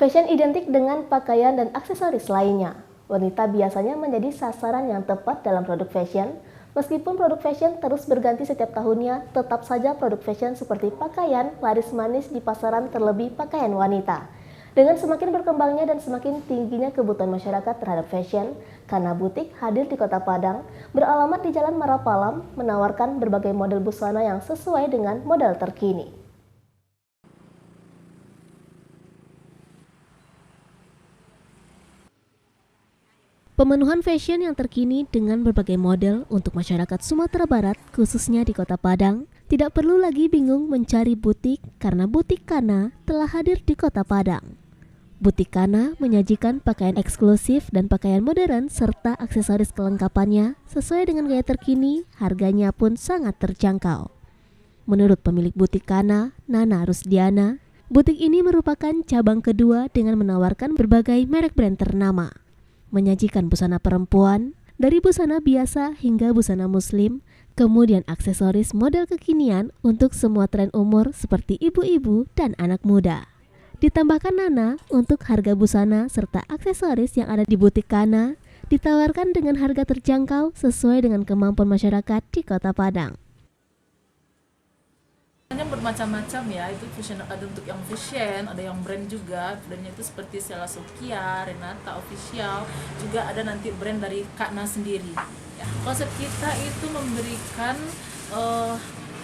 Fashion identik dengan pakaian dan aksesoris lainnya. Wanita biasanya menjadi sasaran yang tepat dalam produk fashion. Meskipun produk fashion terus berganti setiap tahunnya, tetap saja produk fashion seperti pakaian laris manis di pasaran, terlebih pakaian wanita. Dengan semakin berkembangnya dan semakin tingginya kebutuhan masyarakat terhadap fashion, Kana Butik hadir di Kota Padang, beralamat di Jalan Marapalam, menawarkan berbagai model busana yang sesuai dengan model terkini. Pemenuhan fashion yang terkini dengan berbagai model untuk masyarakat Sumatera Barat, khususnya di Kota Padang, tidak perlu lagi bingung mencari butik karena Butik Kana telah hadir di Kota Padang. Butik Kana menyajikan pakaian eksklusif dan pakaian modern serta aksesoris kelengkapannya sesuai dengan gaya terkini, harganya pun sangat terjangkau. Menurut pemilik Butik Kana, Nana Rusdiana, butik ini merupakan cabang kedua dengan menawarkan berbagai merek brand ternama. Menyajikan busana perempuan, dari busana biasa hingga busana muslim, kemudian aksesoris model kekinian untuk semua tren umur seperti ibu-ibu dan anak muda. Ditambahkan Nana, untuk harga busana serta aksesoris yang ada di Butik Kana ditawarkan dengan harga terjangkau sesuai dengan kemampuan masyarakat di Kota Padang. Bermacam-macam ya, itu fashion, ada untuk yang fashion, ada yang brand juga, brandnya itu seperti Stella Sokia, Renata Official, juga ada nanti brand dari Kana sendiri. Ya, konsep kita itu memberikan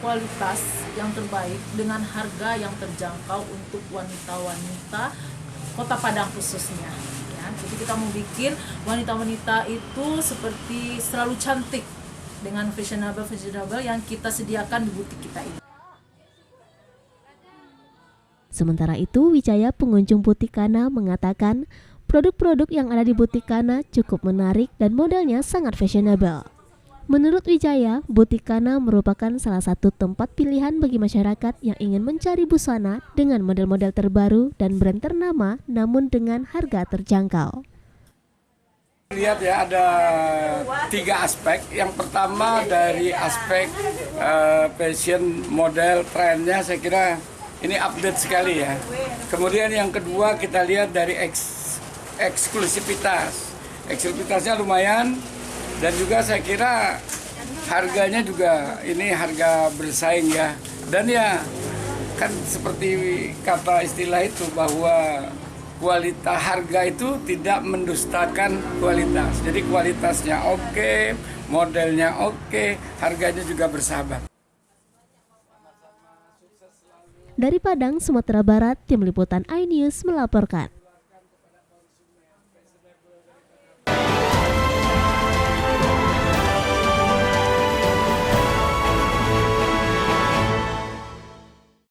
kualitas yang terbaik dengan harga yang terjangkau untuk wanita-wanita Kota Padang khususnya. Ya, jadi kita mau bikin wanita-wanita itu seperti selalu cantik dengan fashionable yang kita sediakan di butik kita ini. Sementara itu, Wijaya, pengunjung Butik Kana, mengatakan produk-produk yang ada di Butik Kana cukup menarik dan modelnya sangat fashionable. Menurut Wijaya, Butik Kana merupakan salah satu tempat pilihan bagi masyarakat yang ingin mencari busana dengan model-model terbaru dan brand ternama namun dengan harga terjangkau. Lihat ya, ada 3 aspek. Yang pertama dari aspek fashion, model, trennya saya kira ini update sekali ya. Kemudian yang kedua kita lihat dari eksklusivitas. Eksklusivitasnya lumayan. Dan juga saya kira harganya juga ini harga bersaing ya. Dan ya kan seperti kata istilah itu bahwa kualitas harga itu tidak mendustakan kualitas. Jadi kualitasnya oke, modelnya oke, harganya juga bersahabat. Dari Padang, Sumatera Barat, Tim Liputan iNews melaporkan.